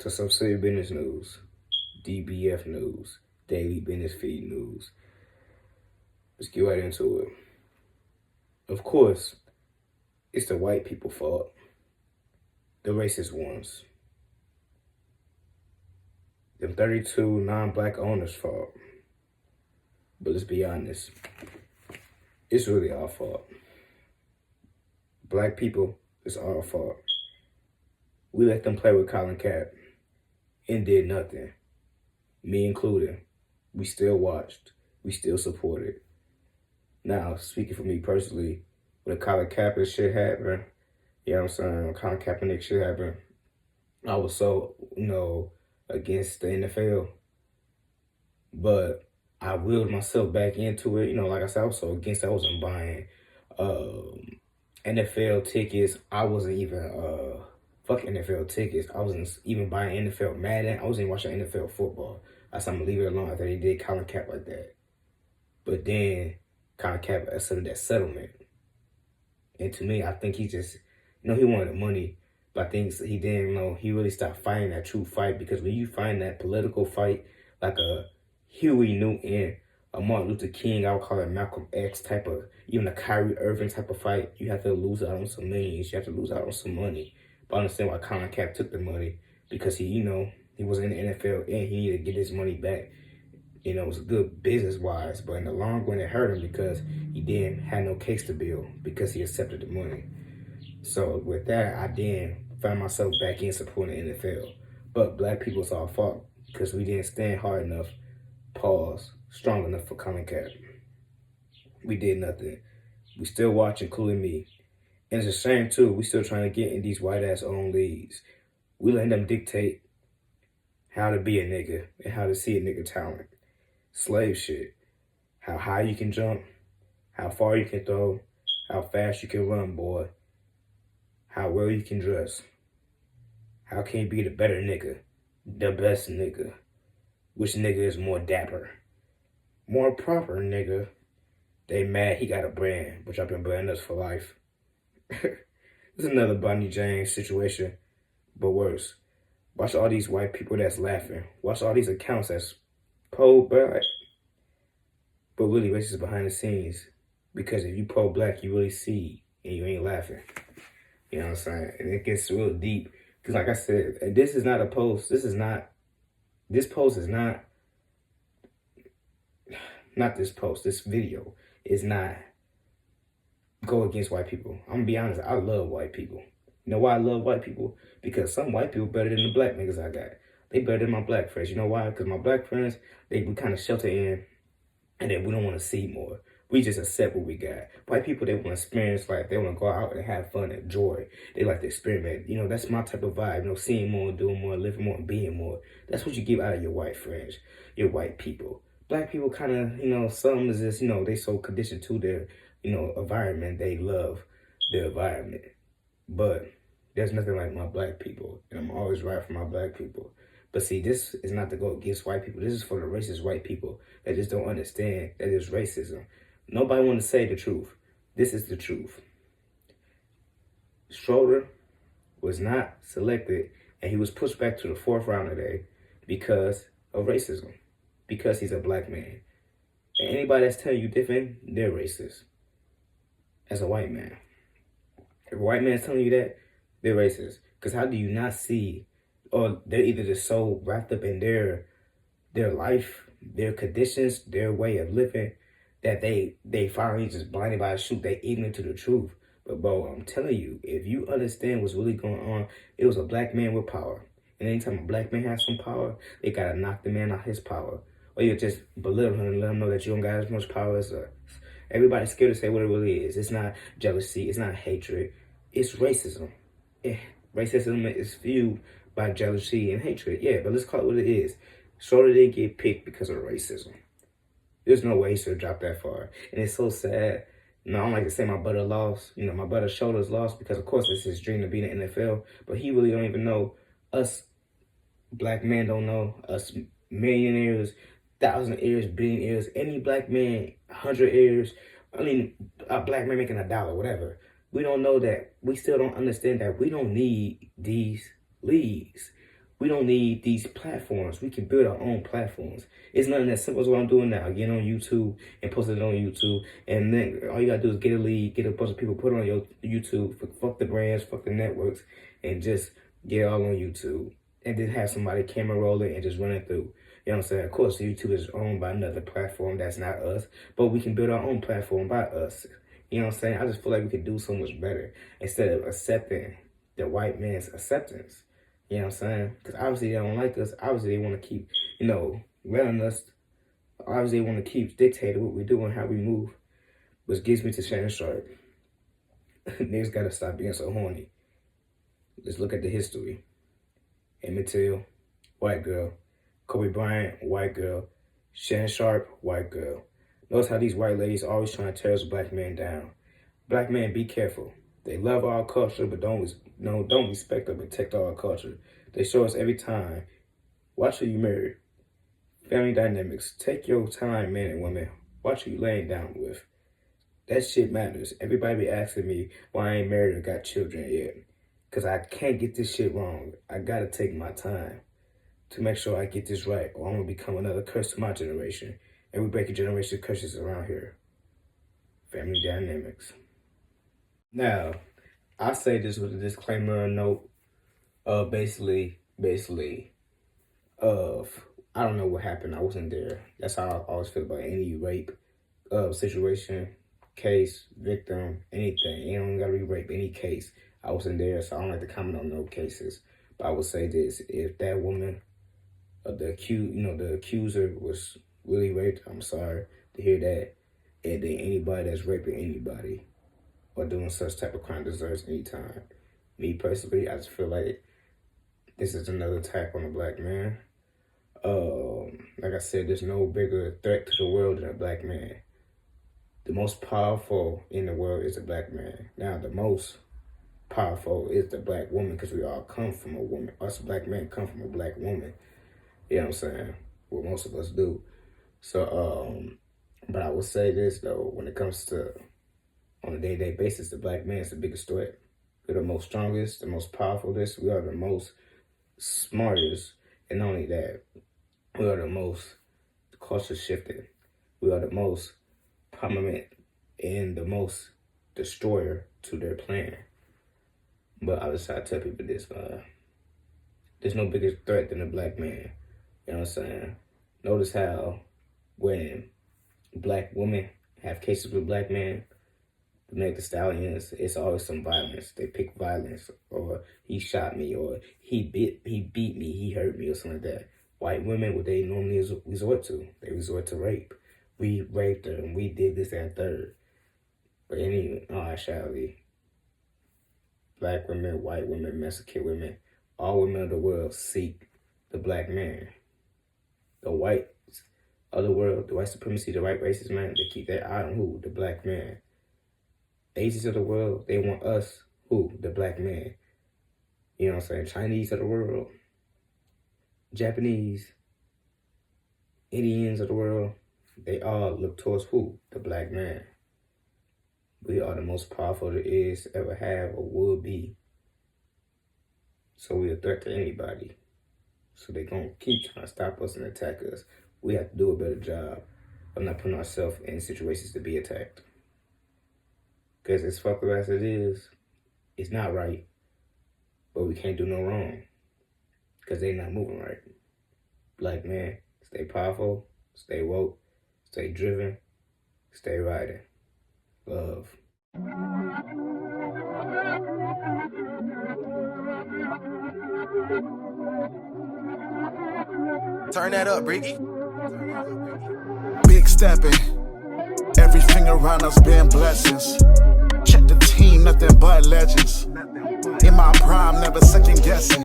to some city business news, DBF news, daily business feed news. Let's get right into it. Of course, it's the white people's fault, the racist ones, the 32 non-black owners' fault. But let's be honest, it's really our fault. Black people, it's our fault. We let them play with Colin Cap and did nothing. Me included. We still watched. We still supported. Now, speaking for me personally, when the Colin Kaepernick shit happened, you know what I'm saying? When Colin Kaepernick shit happened, I was so, against the NFL. But I willed myself back into it. Like I said, I was so against it. I wasn't buying NFL tickets. I wasn't even, fuck NFL tickets. I wasn't even buying NFL Madden. I wasn't even watching NFL football. I said I'm going to leave it alone after they did Colin Cap like that. But then Colin Cap accepted that settlement. And to me, I think he just, he wanted the money. But I think he didn't, he really stopped fighting that true fight. Because when you find that political fight, like a Huey Newton, a Martin Luther King, I would call it Malcolm X type of, even a Kyrie Irving type of fight, you have to lose out on some millions. You have to lose out on some money. But I understand why Colin Cap took the money. Because he, he was in the NFL and he needed to get his money back. It was good business-wise, but in the long run, it hurt him because he didn't have no case to build because he accepted the money. So with that, I then found myself back in supporting the NFL. But black people, it's our fault because we didn't stand hard enough, strong enough for Colin Cap. We did nothing. We still watch, including me. And it's a shame, too. We still trying to get in these white-ass owned leagues. We letting them dictate how to be a nigga and how to see a nigga talent. Slave shit. How high you can jump, how far you can throw, how fast you can run, boy. How well you can dress. How can you be the better nigga? The best nigga. Which nigga is more dapper? More proper nigga. They mad he got a brand, which I've been branding us for life. It's another Bonnie James situation, but worse. Watch all these white people that's laughing. Watch all these accounts that's pro-black, but really racist behind the scenes. Because if you pro-black, you really see, and you ain't laughing. You know what I'm saying? And it gets real deep. Because like I said, this is not a post. This post is not this post. This video is not go against white people. I'm going to be honest, I love white people. You know why I love white people? Because some white people better than the black niggas I got. They better than my black friends. You know why? Because my black friends, we kind of shelter in, and then we don't want to see more. We just accept what we got. White people, they want to experience life. They want to go out and have fun and enjoy. They like to experiment. That's my type of vibe. Seeing more, doing more, living more, and being more. That's what you get out of your white friends, your white people. Black people kind of, some is just, they so conditioned to their, environment. They love their environment. But there's nothing like my black people. And I'm always right for my black people. But see, this is not to go against white people. This is for the racist white people that just don't understand that it's racism. Nobody want to say the truth. This is the truth. Schroeder was not selected, and he was pushed back to the 4th round today because of racism. Because he's a black man. And anybody that's telling you different, they're racist. As a white man. If a white man's telling you that, they're racist. Because how do you not see, or they're either just so wrapped up in their life, their conditions, their way of living, that they finally just blinded by the truth. They ignorant to the truth. But bro, I'm telling you, if you understand what's really going on, it was a black man with power. And anytime a black man has some power, they gotta knock the man out his power. Or you just belittle him and let him know that you don't got as much power as us. Everybody's scared to say what it really is. It's not jealousy. It's not hatred. It's racism. Racism is fueled by jealousy and hatred. Yeah, but let's call it what it is. Schroeder didn't get picked because of racism. There's no way he should have dropped that far. And it's so sad. I don't like to say my brother lost. My brother Schroeder's lost because, of course, it's his dream to be in the NFL. But he really don't even know. Us black men don't know. Us millionaires, 1,000 heirs, billionaires, any black man, 100 heirs, a black man making $1, whatever. We don't know that. We still don't understand that we don't need these leagues. We don't need these platforms. We can build our own platforms. It's nothing as simple as what I'm doing now. Getting on YouTube and posting it on YouTube. And then all you gotta do is get a lead, get a bunch of people, put it on your YouTube. Fuck the brands, fuck the networks, and just get it all on YouTube. And then have somebody camera roll it and just run it through. You know what I'm saying? Of course, YouTube is owned by another platform that's not us. But we can build our own platform by us. You know what I'm saying? I just feel like we could do so much better instead of accepting the white man's acceptance. You know what I'm saying? Because obviously they don't like us. Obviously they want to keep, running us. Obviously they want to keep dictating what we do and how we move. Which gets me to Shannon Sharpe. Niggas got to stop being so horny. Let's look at the history. Emmett Till, white girl. Kobe Bryant, white girl. Shannon Sharpe, white girl. Notice how these white ladies always trying to tear us black men down. Black men, be careful. They love our culture, but don't respect or protect our culture. They show us every time. Watch who you marry. Family dynamics. Take your time, men and women. Watch who you laying down with. That shit matters. Everybody be asking me why I ain't married or got children yet. Because I can't get this shit wrong. I gotta take my time to make sure I get this right, or I'm gonna become another curse to my generation. And we breaking generation curses around here. Family dynamics. Now, I say this with a disclaimer note. Basically, I don't know what happened. I wasn't there. That's how I always feel about any rape situation, case, victim, anything. You don't gotta be rape, any case. I wasn't there, so I don't like to comment on no cases. But I would say this: if that woman, the accuser was really raped, I'm sorry to hear that. And then anybody that's raping anybody or doing such type of crime deserves any time. Me personally, I just feel like this is another attack on a black man. Like I said, there's no bigger threat to the world than a black man. The most powerful in the world is a black man. Now, the most powerful is the black woman, because we all come from a woman. Us black men come from a black woman. You know what I'm saying? Well, most of us do. So, but I will say this, though, when it comes to, on a day-to-day basis, the black man is the biggest threat. We're the most strongest, the most powerfulest. We are the most smartest. And not only that, we are the most culture shifted. We are the most prominent and the most destroyer to their plan. But I just try to tell people this, there's no bigger threat than a black man. You know what I'm saying? Notice how when black women have cases with black men, the Meg Thee Stallions, it's always some violence. They pick violence, or he shot me, or he beat me, he hurt me, or something like that. White women, what they normally resort to, they resort to rape. We raped her, and we did this and third. But in all actuality, black women, white women, Mexican women, all women of the world seek the black man. The whites of the world, the white supremacy, the white racists, man, they keep their eye on who? The black man. Asians of the world, they want us, who? The black man. You know what I'm saying? Chinese of the world, Japanese, Indians of the world, they all look towards who? The black man. We are the most powerful there is, ever have, or will be. So we're a threat to anybody. So they're going to keep trying to stop us and attack us. We have to do a better job of not putting ourselves in situations to be attacked. Because as fucked up as it is, it's not right. But we can't do no wrong. Because they not moving right. Black man, stay powerful, stay woke, stay driven, stay riding. Love. Turn that up, Bricky. Big stepping. Everything around us been blessings. Check the team, nothing but legends. In my prime, never second guessing.